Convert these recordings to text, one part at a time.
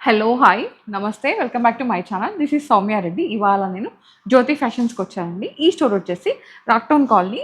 Hello hi నమస్తే welcome back to my channel this is Soumya Reddy. ఇవాళ నేను జ్యోతి ఫ్యాషన్స్కి వచ్చానండి. ఈ స్టోర్ వచ్చేసి రాక్టౌన్ కాలనీ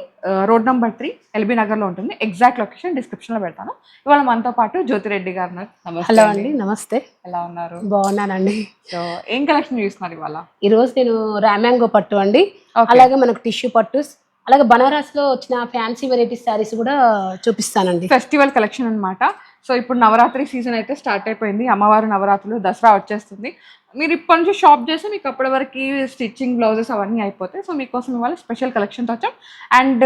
రోడ్ నెంబర్ 3 ఎల్బీ నగర్లో ఉంటుంది. ఎగ్జాక్ట్ లొకేషన్ డిస్క్రిప్షన్లో పెడతాను. ఇవాళ మనతో పాటు జ్యోతి రెడ్డి గారు ఉన్నారు. హలో అండి, నమస్తే. ఎలా ఉన్నారు? బాగున్నానండి. సో ఏం కలెక్షన్ చూస్తున్నారు ఇవాళ? ఈరోజు నేను రామ్యాంగో పట్టు అండి, అలాగే మనకు టిష్యూ పట్టు, అలాగే బనారస్ లో వచ్చిన ఫ్యాన్సీ వెరైటీస్ శారీస్ కూడా చూపిస్తానండి. ఫెస్టివల్ కలెక్షన్ అనమాట. సో ఇప్పుడు నవరాత్రి సీజన్ అయితే స్టార్ట్ అయిపోయింది. అమ్మవారు నవరాత్రులు, దసరా వచ్చేస్తుంది. మీరు ఇప్పటి నుంచి షాప్ చేస్తే మీకు అప్పటి వరకు స్టిచ్చింగ్ బ్లౌజెస్ అవన్నీ అయిపోతాయి. సో మీకోసం ఇవాళ స్పెషల్ కలెక్షన్తో వచ్చాం అండ్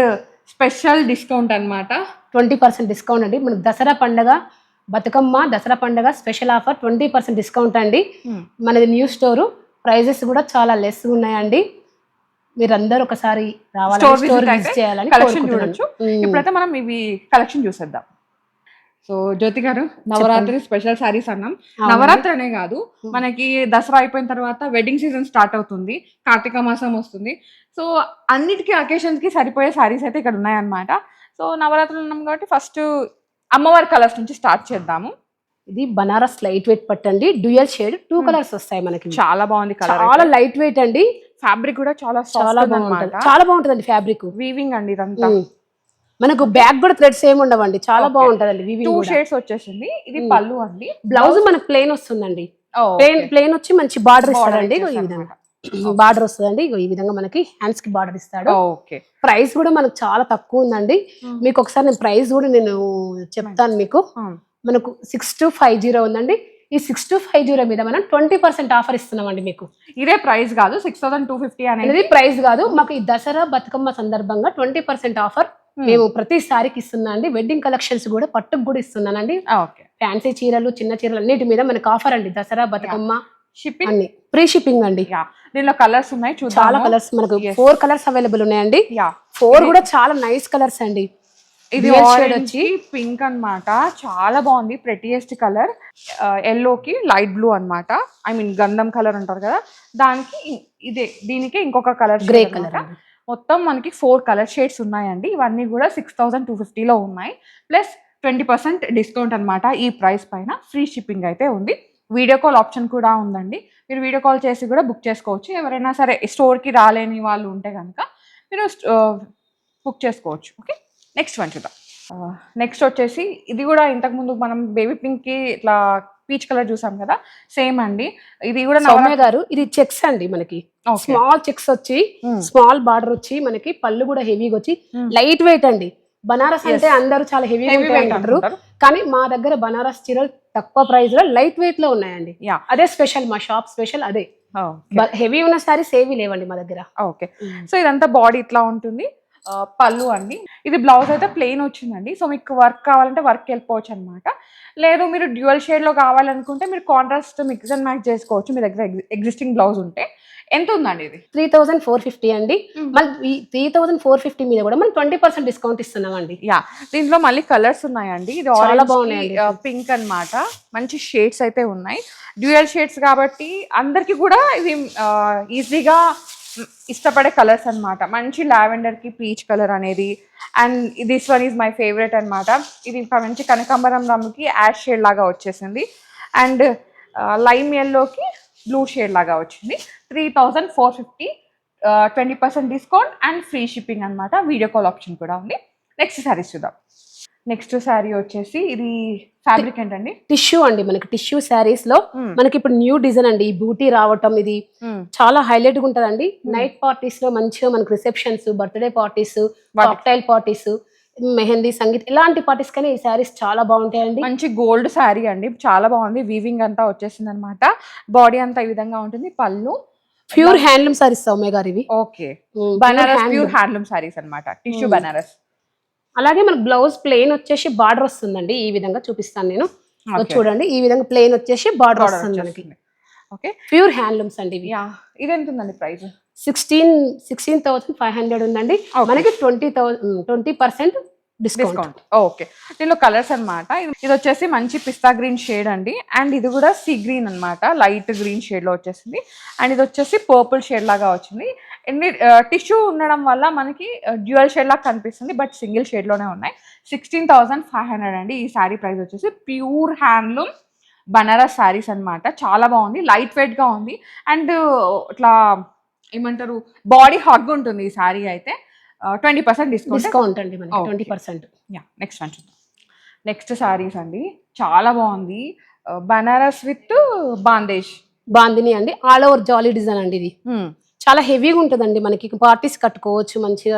స్పెషల్ డిస్కౌంట్ అనమాట. 20% డిస్కౌంట్ అండి. మనకు దసరా పండగ, బతుకమ్మ దసరా పండగ స్పెషల్ ఆఫర్ 20% డిస్కౌంట్ అండి. మనది న్యూ స్టోరు, ప్రైజెస్ కూడా చాలా లెస్ ఉన్నాయండి. మీరందరూ ఒకసారి రావాలి, కలెక్షన్ చూడొచ్చు. ఇప్పుడైతే మనం ఇవి కలెక్షన్ చూసేద్దాం. సో జ్యోతి గారు, నవరాత్రి స్పెషల్ శారీస్ అన్నాం. నవరాత్రి అనే కాదు, మనకి దసరా అయిపోయిన తర్వాత వెడ్డింగ్ సీజన్ స్టార్ట్ అవుతుంది, కార్తీక మాసం వస్తుంది. సో అన్నిటికీ అకేషన్స్ కి సరిపోయే శారీస్ అయితే ఇక్కడ ఉన్నాయన్నమాట. సో నవరాత్రులు ఉన్నాం కాబట్టి ఫస్ట్ అమ్మవారి కలర్స్ నుంచి స్టార్ట్ చేద్దాము. ఇది బనారస్ లైట్ వెయిట్ పట్టండి, డ్యూయల్ షేడ్ 2 కలర్స్ వస్తాయి మనకి. చాలా బాగుంది కలర్, చాలా లైట్ వెయిట్ అండి. ఫ్యాబ్రిక్ కూడా చాలా బాగుంటుంది, చాలా బాగుంటుంది ఫ్యాబ్రిక్. వీవింగ్ అండి ఇదంతా. మనకు బ్యాక్ కూడా థ్రెడ్స్ ఏమి ఉండవండి, చాలా బాగుంటదండి. 2 షేడ్స్ వచ్చేసింది. ఇది పళ్ళు అండి. బ్లౌజ్ మనకు ప్లెయిన్ వస్తుందండి. ప్లెయిన్ వచ్చి మంచి బార్డర్ ఇస్తాడండి. ఈ విధంగా బార్డర్ వస్తుందండి. ఈ విధంగా మనకి హ్యాండ్స్ కి బార్డర్ ఇస్తాడు. ప్రైస్ కూడా మనకు చాలా తక్కువ ఉందండి. మీకు ఒకసారి నేను ప్రైస్ కూడా నేను చెప్తాను మీకు. మనకు 6250 ఉందండి. ఈ 6250 మీద మనం 20% ఆఫర్ ఇస్తున్నామండి మీకు. ఇదే ప్రైస్ కాదు, 6250 అనేది ప్రైస్ కాదు. మాకు ఈ దసరా బతుకమ్మ సందర్భంగా 20% ఆఫర్ మేము ప్రతిసారికి ఇస్తున్నా అండి. వెడ్డింగ్ కలెక్షన్స్ కూడా పట్టుకు కూడా ఇస్తున్నానండి. ఫ్యాన్సీ చీరలు, చిన్న చీరలు అన్నిటి మీద మనకు ఆఫర్ అండి. దసరా బతుకమ్మ షిప్పింగ్ అన్ని ఫ్రీ షిప్పింగ్ అండి. దీనిలో కలర్స్ ఉన్నాయి, చాలా కలర్స్ మనకు 4 కలర్స్ అవైలబుల్ ఉన్నాయండి. 4 కూడా చాలా నైస్ కలర్స్ అండి. ఇది ఆరెంజ్ వచ్చి పింక్ అన్నమాట, చాలా బాగుంది. Prettiest colour. ఎల్లోకి లైట్ బ్లూ అన్నమాట, ఐ మీన్ గంధం కలర్ అంటారు కదా, దానికి దీనికి ఇంకొక కలర్ గ్రే కలర్. మొత్తం మనకి 4 కలర్ షేడ్స్ ఉన్నాయండి. ఇవన్నీ కూడా 6250లో ఉన్నాయి. ప్లస్ 20% డిస్కౌంట్ అనమాట. ఈ ప్రైస్ పైన ఫ్రీ షిప్పింగ్ అయితే ఉంది. వీడియో కాల్ ఆప్షన్ కూడా ఉందండి. మీరు వీడియో కాల్ చేసి కూడా బుక్ చేసుకోవచ్చు. ఎవరైనా సరే స్టోర్కి రాలేని వాళ్ళు ఉంటే కనుక మీరు బుక్ చేసుకోవచ్చు. ఓకే, నెక్స్ట్ వన్ చూద్దాం. నెక్స్ట్ వచ్చేసి ఇది కూడా ఇంతకుముందు మనం బేబీ పింక్కి ఇట్లా పీచ్ కలర్ చూసాం కదా, సేమ్ అండి. ఇది కూడా సౌమ్య గారు, ఇది చెక్స్ అండి. మనకి స్మాల్ చెక్స్ వచ్చి, స్మాల్ బార్డర్ వచ్చి, మనకి పళ్ళు కూడా హెవీగా వచ్చి లైట్ వెయిట్ అండి. బనారస్ అంటే అందరూ చాలా హెవీగా అంటారు, కానీ మా దగ్గర బనారస్ చీరలు తక్కువ ప్రైస్ లో లైట్ వెయిట్ లో ఉన్నాయండి. అదే స్పెషల్, మా షాప్ స్పెషల్ అదే. హెవీ ఉన్న సారీస్ ఏవి లేవండి మా దగ్గర. ఓకే, సో ఇదంతా బాడీ ఇట్లా ఉంటుంది. పళ్ళు అండి. ఇది బ్లౌజ్ అయితే ప్లెయిన్ వచ్చిందండి. సో మీకు వర్క్ కావాలంటే వర్క్ వెళ్ళిపోవచ్చు అనమాట. లేదు మీరు డ్యూయల్ షేడ్లో కావాలనుకుంటే మీరు కాంట్రాస్ట్ మిక్స్ అండ్ మ్యాచ్ చేసుకోవచ్చు మీ దగ్గర ఎగ్జిస్టింగ్ బ్లౌజ్ ఉంటే. ఎంత ఉందండి ఇది? 3450 అండి. మళ్ళీ 3450 మీద కూడా మనం 20% డిస్కౌంట్ ఇస్తున్నామండి. దీంట్లో మళ్ళీ కలర్స్ ఉన్నాయండి. ఇది చాలా బాగున్నాయి. పింక్ అన్నమాట, మంచి షేడ్స్ అయితే ఉన్నాయి. డ్యూయల్ షేడ్స్ కాబట్టి అందరికి కూడా ఇది ఈజీగా ఇష్టపడే కలర్స్ అన్నమాట. మంచి లావెండర్ కి పీచ్ కలర్ అనేది, and this one is my favourite అన్నమాట. ఇది మంచి కనకాంబరం రంగుకి యాష్ షేడ్ లాగా వచ్చేసింది, అండ్ లైమ్ ఎల్లోకి బ్లూ షేడ్ లాగా వచ్చింది. 3450, 20% డిస్కౌంట్ అండ్ ఫ్రీ షిప్పింగ్ అనమాట. వీడియో కాల్ ఆప్షన్ కూడా ఉంది. నెక్స్ట్ శారీస్ చూద్దాం. నెక్స్ట్ శారీ వచ్చేసి ఇది ఫ్యాబ్రిక్ ఏంటండి? టిష్యూ అండి. మనకి టిష్యూ శారీస్ లో మనకి ఇప్పుడు న్యూ డిజైన్ అండి. ఈ బూటీ రావటం ఇది చాలా హైలైట్ గా ఉంటదండి. నైట్ పార్టీస్ లో మంచిగా మనకి receptions, birthday parties, cocktail parties, mehndi, sangeet ఇలాంటి పార్టీస్ కానీ ఈ శారీస్ చాలా బాగుంటాయండి. మంచి గోల్డ్ శారీ అండి, చాలా బాగుంది. వీవింగ్ అంతా వచ్చేసింది అనమాట. బాడీ అంతా ఈ విధంగా ఉంటుంది. పళ్ళు ప్యూర్ హ్యాండ్లూమ్ శారీస్ సౌమ్య గారు ఇవి. Okay, Banaras pure handloom saris అనమాట, టిష్యూ బనారస్. అలాగే మనకు బ్లౌజ్ ప్లెయిన్ వచ్చేసి బార్డర్ వస్తుందండి. ఈ విధంగా చూపిస్తాను నేను, చూడండి. ఈ విధంగా ప్లెయిన్ వచ్చేసి బార్డర్ వస్తుంది మనకి. ఓకే, ప్యూర్ హ్యాండ్లూమ్స్ అండి ఇవి. ఇది ఎంత ఉందండి ప్రైస్? 16,500 ఉందండి. మనకి 20% డిస్కౌంట్. ఓకే, దీనిలో కలర్స్ అనమాట. ఇది వచ్చేసి మంచి పిస్తా గ్రీన్ షేడ్ అండి, అండ్ ఇది కూడా సీ గ్రీన్ అనమాట, లైట్ గ్రీన్ షేడ్ లో వచ్చేసింది. అండ్ ఇది వచ్చేసి పర్పుల్ షేడ్ లాగా వచ్చింది. టిష్యూ ఉండడం వల్ల మనకి డ్యూయల్ షేడ్ లాగా కనిపిస్తుంది, బట్ సింగిల్ షేడ్ లోనే ఉన్నాయి. 16,500 అండి ఈ శారీ ప్రైస్ వచ్చేసి. ప్యూర్ హ్యాండ్లూమ్ బనారస్ శారీస్ అన్నమాట. చాలా బాగుంది, లైట్ వెయిట్ గా ఉంది అండ్ ఇట్లా ఏమంటారు బాడీ హాట్ గా ఉంటుంది ఈ శారీ అయితే. 20% డిస్కౌంట్ అండి మనకి 20%. నెక్స్ట్ వన్ చూద్దాం. నెక్స్ట్ శారీస్ అండి, చాలా బాగుంది, బనారస్ విత్ బాందేజ్. బాందిని అండి, ఆల్ ఓవర్ జాలీ డిజైన్ అండి ఇది. చాలా హెవీగా ఉంటుందండి, మనకి పార్టీస్ కట్టుకోవచ్చు మంచిగా,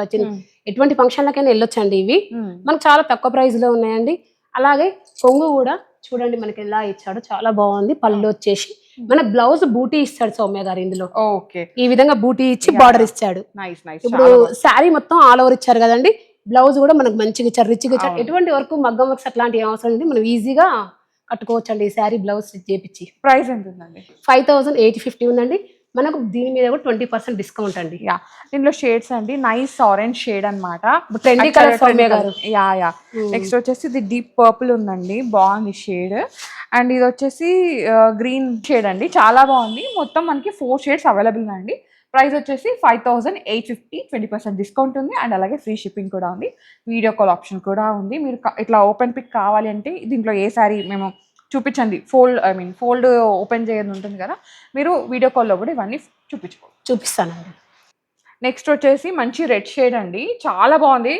ఎటువంటి ఫంక్షన్లకైనా వెళ్ళొచ్చండి ఇవి. మనకు చాలా తక్కువ ప్రైస్ లో ఉన్నాయండి. అలాగే కొంగు కూడా చూడండి మనకి ఎలా ఇచ్చాడు, చాలా బాగుంది. పళ్ళు వచ్చేసి మన బ్లౌజ్ బూటీ ఇస్తాడు సౌమ్య గారు ఇందులో. ఓకే, ఈ విధంగా బూటీ ఇచ్చి బార్డర్ ఇచ్చాడు. ఇప్పుడు శారీ మొత్తం ఆల్ ఓవర్ ఇచ్చారు కదండి, బ్లౌజ్ కూడా మనకు మంచిగా ఇచ్చారు, రిచ్గా ఇచ్చారు. ఎటువంటి వరకు మగ్గం వర్క్స్ అట్లాంటి అవసరం ఉంది, మనం ఈజీగా కట్టుకోవచ్చు అండి ఈ శారీ బ్లౌజ్ చేపించి. ప్రైస్ ఎంత ఉందండి? 5850 ఉందండి. మనకు దీని మీద కూడా 20% డిస్కౌంట్ అండి. దీనిలో షేడ్స్ అండి, నైస్ ఆరెంజ్ షేడ్ అనమాట, ట్రెండీ కలర్ సౌమ్య గారు. నెక్స్ట్ వచ్చేసి ఇది డీప్ పర్పుల్ ఉందండి, బాగుంది షేడ్. అండ్ ఇది వచ్చేసి గ్రీన్ షేడ్ అండి, చాలా బాగుంది. మొత్తం మనకి 4 షేడ్స్ అవైలబుల్ ఉన్నాయండి. ప్రైస్ వచ్చేసి 5850, 20% డిస్కౌంట్ ఉంది అండ్ అలాగే ఫ్రీ షిప్పింగ్ కూడా ఉంది. వీడియో కాల్ ఆప్షన్ కూడా ఉంది. మీరు ఇట్లా ఓపెన్ పిక్ కావాలి అంటే దీంట్లో ఏ శారీ మేము చూపించండి, ఫోల్డ్ ఓపెన్ చేయని ఉంటుంది కదా, మీరు వీడియో కాల్లో కూడా ఇవన్నీ చూపిస్తానండి. నెక్స్ట్ వచ్చేసి మంచి రెడ్ షేడ్ అండి, చాలా బాగుంది.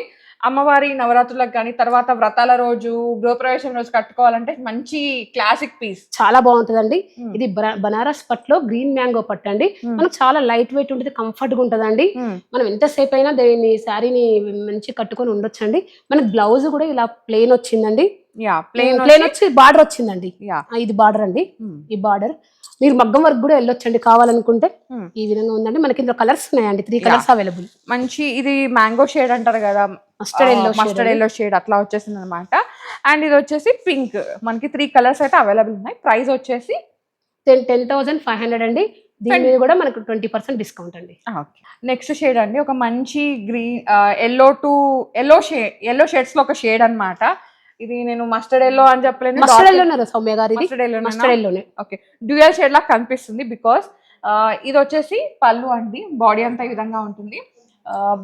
అమ్మవారి నవరాత్రులకు కానీ తర్వాత వ్రతాల రోజు గృహప్రవేశం రోజు కట్టుకోవాలంటే మంచి క్లాసిక్ పీస్, చాలా బాగుంటుందండి. ఇది బనారస్ పట్టులో గ్రీన్ మ్యాంగో పట్టు అండి. మనకు చాలా లైట్ వెయిట్ ఉంటుంది, కంఫర్ట్ గా ఉంటుందండి. మనం ఎంతసేపు అయినా దీన్ని శారీని మంచి కట్టుకొని ఉండొచ్చండి. మనకి బ్లౌజ్ కూడా ఇలా ప్లెయిన్ వచ్చిందండి, ప్లెయిన్ వచ్చి బార్డర్ వచ్చిందండి. ఇది బార్డర్ అండి, ఈ బార్డర్ మీరు మగ్గం వరకు కూడా వెళ్ళొచ్చండి కావాలనుకుంటే. ఈ విధంగా ఉందండి. మనకి ఇందులో కలర్స్ ఉన్నాయండి, 3 కలర్స్ అవైలబుల్. మంచి ఇది మ్యాంగో షేడ్ అంటారు కదా, మస్టర్డ్ ఎల్లో షేడ్ అట్లా వచ్చేసింది అనమాట. అండ్ ఇది వచ్చేసి పింక్, మనకి 3 కలర్స్ అయితే అవైలబుల్ ఉన్నాయి. ప్రైస్ వచ్చేసి 10,500 అండి. దీని మీద కూడా మనకు 20% డిస్కౌంట్ అండి. నెక్స్ట్ షేడ్ అండి, ఒక మంచి గ్రీన్ ఎల్లో షేడ్స్ లో ఒక షేడ్ అన్నమాట. ఇది నేను మస్టర్డ్ ఎల్లో అని చెప్పలేను, సౌమ్య గారు మస్టర్డ్ ఎల్లోనే. ఓకే, డ్యూయల్ షేడ్ లా కనిపిస్తుంది బికాస్ ఇది వచ్చేసి పళ్ళు అండి, బాడీ అంతా ఈ విధంగా ఉంటుంది.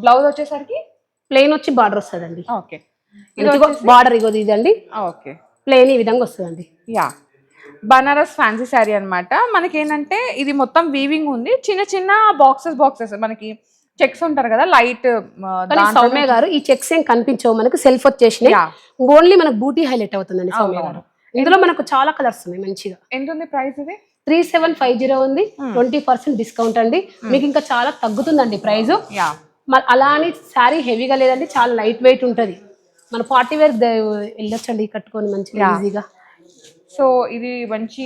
బ్లౌజ్ వచ్చేసరికి ప్లెయిన్ వచ్చి బార్డర్ వస్తుందండి. ఓకే, ఇది బార్డర్ ఇదండి. ఓకే, ప్లెయిన్ ఈ విధంగా వస్తుందండి. బనారస్ ఫ్యాన్సీ శారీ అనమాట. మనకి ఏంటంటే ఇది మొత్తం వీవింగ్ ఉంది, చిన్న చిన్న బాక్సెస్ మనకి చెక్స్ ఉంటారు కదా లైట్. సౌమ్య గారు ఈ చెక్స్ ఏం కనిపించవు మనకు, సెల్ఫ్ వచ్చేసి ఓన్లీ మనకు బూటీ హైలైట్ అవుతుందండి సౌమ్య గారు. ఇందులో మనకు చాలా కలర్స్ ఉన్నాయి మంచిగా. ఎంత ఉంది ప్రైస్? ఇది 3750 ఉంది, 20% డిస్కౌంట్ అండి. మీకు ఇంకా చాలా తగ్గుతుందండి ప్రైస్. అలా అని శారీ హెవీగా లేదండి, చాలా లైట్ వెయిట్ ఉంటది. మన పార్టీ వేర్ వెళ్ళొచ్చండి కట్టుకొని మంచిగా ఈజీగా. సో ఇది మంచి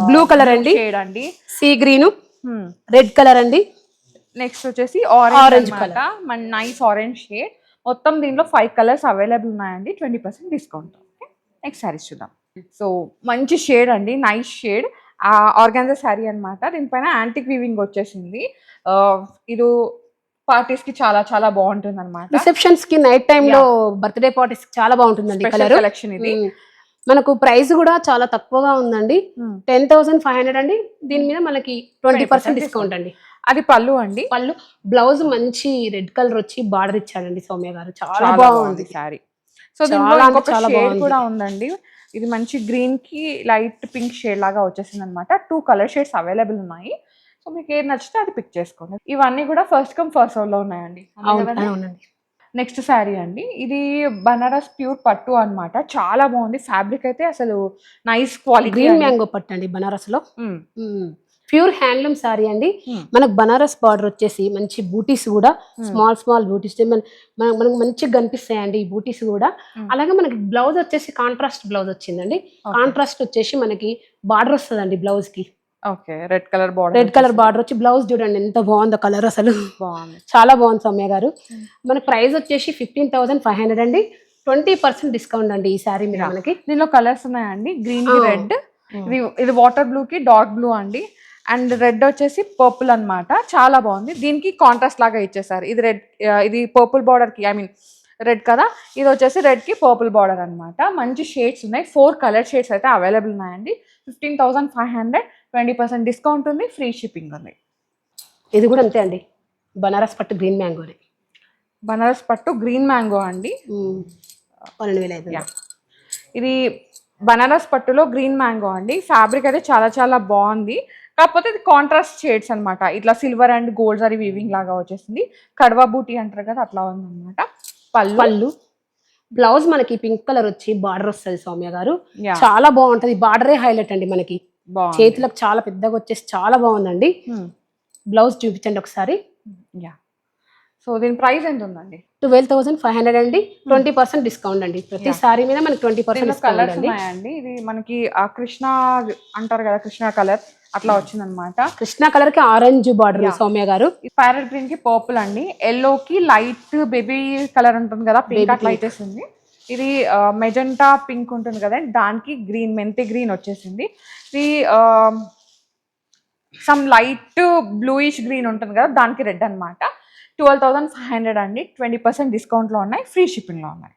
బ్లూ కలర్ అండి, అండి సీ గ్రీన్, రెడ్ కలర్ అండి. నెక్స్ట్ వచ్చేసి ఆరెంజ్ కలర్, మన నైస్ ఆరెంజ్ షేడ్. మొత్తం దీనిలో 5 కలర్స్ అవైలబుల్ ఉన్నాయండి, 20% డిస్కౌంట్. నెక్స్ట్ శారీస్ చూద్దాం. సో మంచి షేడ్ అండి, నైస్ షేడ్, ఆర్గాన్జా శారీ అనమాట. దీనిపైన యాంటిక్ వీవింగ్ వచ్చేసింది. ఇది పార్టీస్ కి చాలా చాలా బాగుంటుంది అనమాట. రిసెప్షన్స్ కి, నైట్ టైమ్ లో, బర్త్డే పార్టీస్ కి చాలా బాగుంటుందండి కలర్ కలెక్షన్ ఇది. మనకు ప్రైస్ కూడా చాలా తక్కువగా ఉందండి, 10,500 అండి. దీని మీద మనకి 20% డిస్కౌంట్ అండి. అది పళ్ళు అండి, పళ్ళు. బ్లౌజ్ మంచి రెడ్ కలర్ వచ్చి బార్డర్ ఇచ్చాడండి సౌమ్య గారు, చాలా బాగుంది శారీ. సో దీనిలో ఇంకొక షేడ్ కూడా ఉందండి, ఇది మంచి గ్రీన్ కి లైట్ పింక్ షేడ్ లాగా వచ్చేసింది అనమాట. 2 కలర్ షేడ్స్ అవైలబుల్ ఉన్నాయి. సో మీకు ఏది నచ్చితే అది పిక్ చేసుకోండి. ఇవన్నీ కూడా ఫస్ట్ కమ్ ఫస్ట్ సర్వ్ లో ఉన్నాయండి. నెక్స్ట్ శారీ అండి, ఇది బనారస్ ప్యూర్ పట్టు అన్నమాట, చాలా బాగుంది. ఫ్యాబ్రిక్ అయితే అసలు నైస్ క్వాలిటీ, గ్రీన్ మ్యాంగో పట్టు అండి బనారస్ లో. ప్యూర్ హ్యాండ్లూమ్ సారీ అండి. మనకు బనారస్ బార్డర్ వచ్చేసి మంచి బూటీస్ కూడా, స్మాల్ బూటీస్ మనకు మంచిగా కనిపిస్తాయండి ఈ బూటీస్ కూడా. అలాగే మనకి బ్లౌజ్ వచ్చేసి కాంట్రాస్ట్ బ్లౌజ్ వచ్చిందండి. కాంట్రాస్ట్ వచ్చేసి మనకి బార్డర్ వస్తుందండి బ్లౌజ్ కి. ఓకే, రెడ్ కలర్ బార్డర్ వచ్చి బ్లౌజ్ చూడండి ఎంత బాగుందో, కలర్ అసలు చాలా బాగుంది సౌమ్య గారు. మన ప్రైస్ వచ్చేసి 15,500 అండి, 20% డిస్కౌంట్ అండి ఈ సారీ మీద. మనకి దీనిలో కలర్స్ ఉన్నాయండి, గ్రీన్ కి రెడ్, ఇది వాటర్ బ్లూ కి డార్క్ బ్లూ అండి, అండ్ రెడ్ వచ్చేసి పర్పుల్ అన్నమాట. చాలా బాగుంది. దీనికి కాంట్రాస్ట్ లాగా ఇచ్చేసారు. ఇది రెడ్, ఇది పర్పుల్ బార్డర్ కి, రెడ్ కదా, ఇది వచ్చేసి రెడ్ కి పర్పుల్ బార్డర్ అనమాట. మంచి షేడ్స్ ఉన్నాయి, 4 కలర్ షేడ్స్ అయితే అవైలబుల్ ఉన్నాయండి. 15,500, 20% డిస్కౌంట్ ఉంది, ఫ్రీ షిప్పింగ్ ఉంది. ఇది కూడా అంతే అండి, బనారస్ పట్టు గ్రీన్ మ్యాంగో. బనారస్ పట్టు గ్రీన్ మ్యాంగో అండి, 12,500. ఇది బనారస్ పట్టులో గ్రీన్ మ్యాంగో అండి. ఫ్యాబ్రిక్ అయితే చాలా చాలా బాగుంది. కాకపోతే ఇది కాంట్రాస్ట్ షేడ్స్ అనమాట. ఇట్లా silver and gold zari weaving లాగా వచ్చేసింది. కడవా బూటీ అంటారు కదా అట్లా ఉందన్నమాట. పళ్ళు బ్లౌజ్ మనకి పింక్ కలర్ వచ్చి బార్డర్ వస్తుంది సౌమ్య గారు. చాలా బాగుంటది. బార్డరే హైలైట్ అండి మనకి. చేతులకు చాలా పెద్దగా వచ్చేసి చాలా బాగుందండి. బ్లౌజ్ చూపించండి ఒకసారి. సో దీని ప్రైస్ ఎంత ఉందండి? 12,500 అండి. 20% డిస్కౌంట్ అండి. ప్రతి సారీ మీద మనకి 20% డిస్కౌంట్ అండి. ఇది మనకి కృష్ణ అంటారు కదా, కృష్ణ కలర్ అట్లా వచ్చింది అనమాట. కృష్ణ కలర్ కి ఆరెంజ్ బార్డర్ సౌమ్య గారు. ప్యారెట్ గ్రీన్ కి పర్పుల్ అండి. ఎల్లో కి లైట్ బేబీ కలర్ ఉంటుంది కదా, పింక్ అట్లా వచ్చేసింది. ఇది మెజెంటా పింక్ ఉంటుంది కదా, దానికి గ్రీన్ మెంతి గ్రీన్ వచ్చేసింది. ఇది సమ్ లైట్ బ్లూయిష్ గ్రీన్ ఉంటుంది కదా, దానికి రెడ్ అనమాట. 12,500 అండి. 20% డిస్కౌంట్లో ఉన్నాయి, ఫ్రీ షిప్పింగ్లో ఉన్నాయి.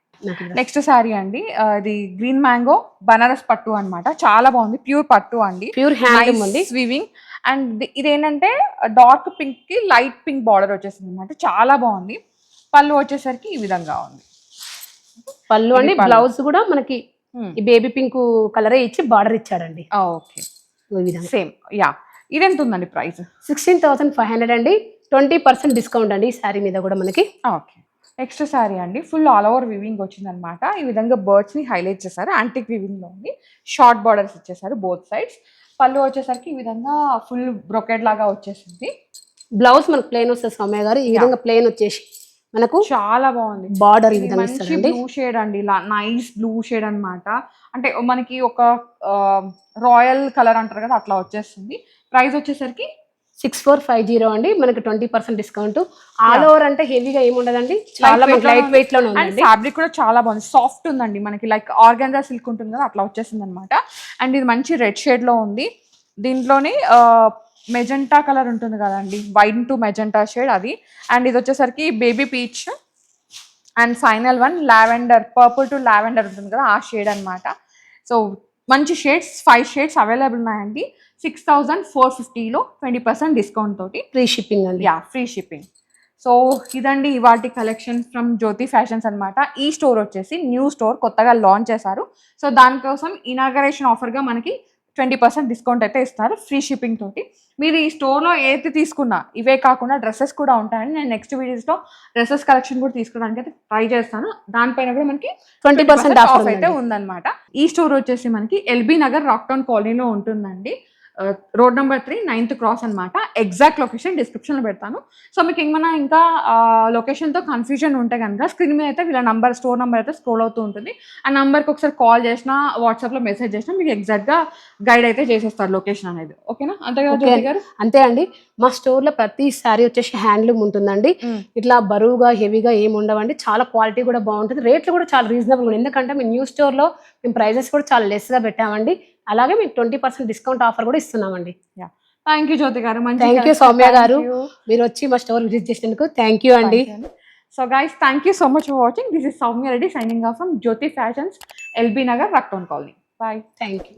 నెక్స్ట్ శారీ అండి, ఇది గ్రీన్ మ్యాంగో బనారస్ పట్టు అన్నమాట. చాలా బాగుంది. ప్యూర్ పట్టు అండి, ప్యూర్ హ్యాండ్ స్వివింగ్. అండ్ ఇది ఏంటంటే డార్క్ పింక్ కి లైట్ పింక్ బార్డర్ వచ్చేసింది అనమాట. చాలా బాగుంది. పళ్ళు వచ్చేసరికి ఈ విధంగా ఉంది. పళ్ళు అండి. బ్లౌజ్ కూడా మనకి ఈ బేబీ పింక్ కలరే ఇచ్చి బార్డర్ ఇచ్చాడండి. Okay, same. యా, ఇది ఎంత ఉందండి ప్రైస్? 16,500 అండి. 20% డిస్కౌంట్ అండి ఈ శారీ మీద కూడా మనకి. ఓకే, నెక్స్ట్ శారీ అండి. ఫుల్ ఆల్ ఓవర్ వివింగ్ వచ్చింది అనమాట. ఈ విధంగా బర్డ్స్ ని హైలైట్ చేశారు. యాంటిక్ వివింగ్ లో ఉంది. షార్ట్ బార్డర్స్ ఇచ్చేసారు బోత్ సైడ్స్. పళ్ళు వచ్చేసరికి ఈ విధంగా ఫుల్ బ్రొకెట్ లాగా వచ్చేసింది. బ్లౌజ్ మనకు ప్లెయిన్ వస్తుంది సౌమ్య గారు. ఈ విధంగా ప్లెయిన్ వచ్చేసి మనకు చాలా బాగుంది. బార్డర్ ఈ విధంగా ఇస్తారండి. బ్లూ షేడ్ అండి, నైస్ బ్లూ షేడ్ అన్నమాట. అంటే మనకి ఒక రాయల్ కలర్ అంటారు కదా అట్లా వచ్చేస్తుంది. ప్రైస్ వచ్చేసరికి 6450 అండి. మనకి 20% డిస్కౌంట్. ఆల్ ఓవర్ అంటే హెవీగా ఏముండదండి, చాలా లైట్ వెయిట్ లో ఉంది. ఫ్యాబ్రిక్ కూడా చాలా బాగుంది, సాఫ్ట్ ఉందండి. మనకి లైక్ ఆర్గాన్జా సిల్క్ ఉంటుంది కదా అట్లా వచ్చేసింది అనమాట. అండ్ ఇది మంచి రెడ్ షేడ్ లో ఉంది. దీంట్లోని మెజెంటా కలర్ ఉంటుంది కదండి, వైట్ టు మెజెంటా షేడ్ అది. అండ్ ఇది వచ్చేసరికి baby peach and final one lavender, purple to lavender ఉంటుంది కదా ఆ షేడ్ అనమాట. సో మంచి షేడ్స్, 5 షేడ్స్ అవైలబుల్ ఉన్నాయండి. 6,450లో 20% డిస్కౌంట్ తోటి ఫ్రీ షిప్పింగ్ అండి. Free shipping. సో ఇదండి ఇవాటి కలెక్షన్ ఫ్రమ్ జ్యోతి ఫ్యాషన్స్ అనమాట. ఈ స్టోర్ వచ్చేసి న్యూ స్టోర్ కొత్తగా లాంచ్ చేశారు. సో దానికోసం ఇనాగరేషన్ ఆఫర్గా మనకి 20% డిస్కౌంట్ అయితే ఇస్తారు ఫ్రీ షిప్పింగ్ తోటి. మీరు ఈ స్టోర్లో ఏది తీసుకున్నా ఇవే కాకుండా డ్రెస్సెస్ కూడా ఉంటాయని నేను నెక్స్ట్ వీడియోస్లో డ్రెస్సెస్ కలెక్షన్ కూడా తీసుకోవడానికి అయితే ట్రై చేస్తాను. దానిపైన కూడా మనకి 20% ఆఫర్ అయితే ఉందన్నమాట. ఈ స్టోర్ వచ్చేసి మనకి ఎల్బీ నగర్ రాక్టౌన్ కాలనీలో ఉంటుందండి. రోడ్ నెంబర్ 3, 9th క్రాస్ అనమాట. ఎగ్జాక్ట్ లొకేషన్ డిస్క్రిప్షన్లో పెడతాను. సో మీకు ఏమైనా ఇంకా లొకేషన్తో కన్ఫ్యూజన్ ఉంటే కనుక స్క్రీన్ మీద అయితే వీళ్ళ నంబర్, స్టోర్ నెంబర్ అయితే స్క్రోల్ అవుతూ ఉంటుంది. ఆ నెంబర్కి ఒకసారి కాల్ చేసినా, వాట్సాప్లో మెసేజ్ చేసినా మీకు ఎగ్జాక్ట్గా గైడ్ అయితే చేసేస్తారు లొకేషన్ అనేది. ఓకేనా? అంతే కదా జ్యోతి గారు? అంతే అండి. మా స్టోర్లో ప్రతి సారీ వచ్చేసి హ్యాండ్లూమ్ ఉంటుందండి. ఇట్లా బరువుగా హెవీగా ఏమి ఉండవండి. చాలా క్వాలిటీ కూడా బాగుంటుంది. రేట్లు కూడా చాలా రీజనబుల్ ఉంది. ఎందుకంటే మేము న్యూ స్టోర్లో మేము ప్రైజెస్ కూడా చాలా లెస్గా పెట్టామండి. అలాగే మీకు 20% డిస్కౌంట్ ఆఫర్ కూడా ఇస్తున్నామండి. థ్యాంక్ యూ జ్యోతి గారు. థ్యాంక్ యూ సౌమ్య గారు, మీరు వచ్చి మా స్టోర్ విజిట్ చేసినందుకు థ్యాంక్ యూ అండి. So guys, thank you so much for watching. This is Soumya Reddy signing off from Jyothi Fashions, LB Nagar, Rocktown colony. Bye. Thank you.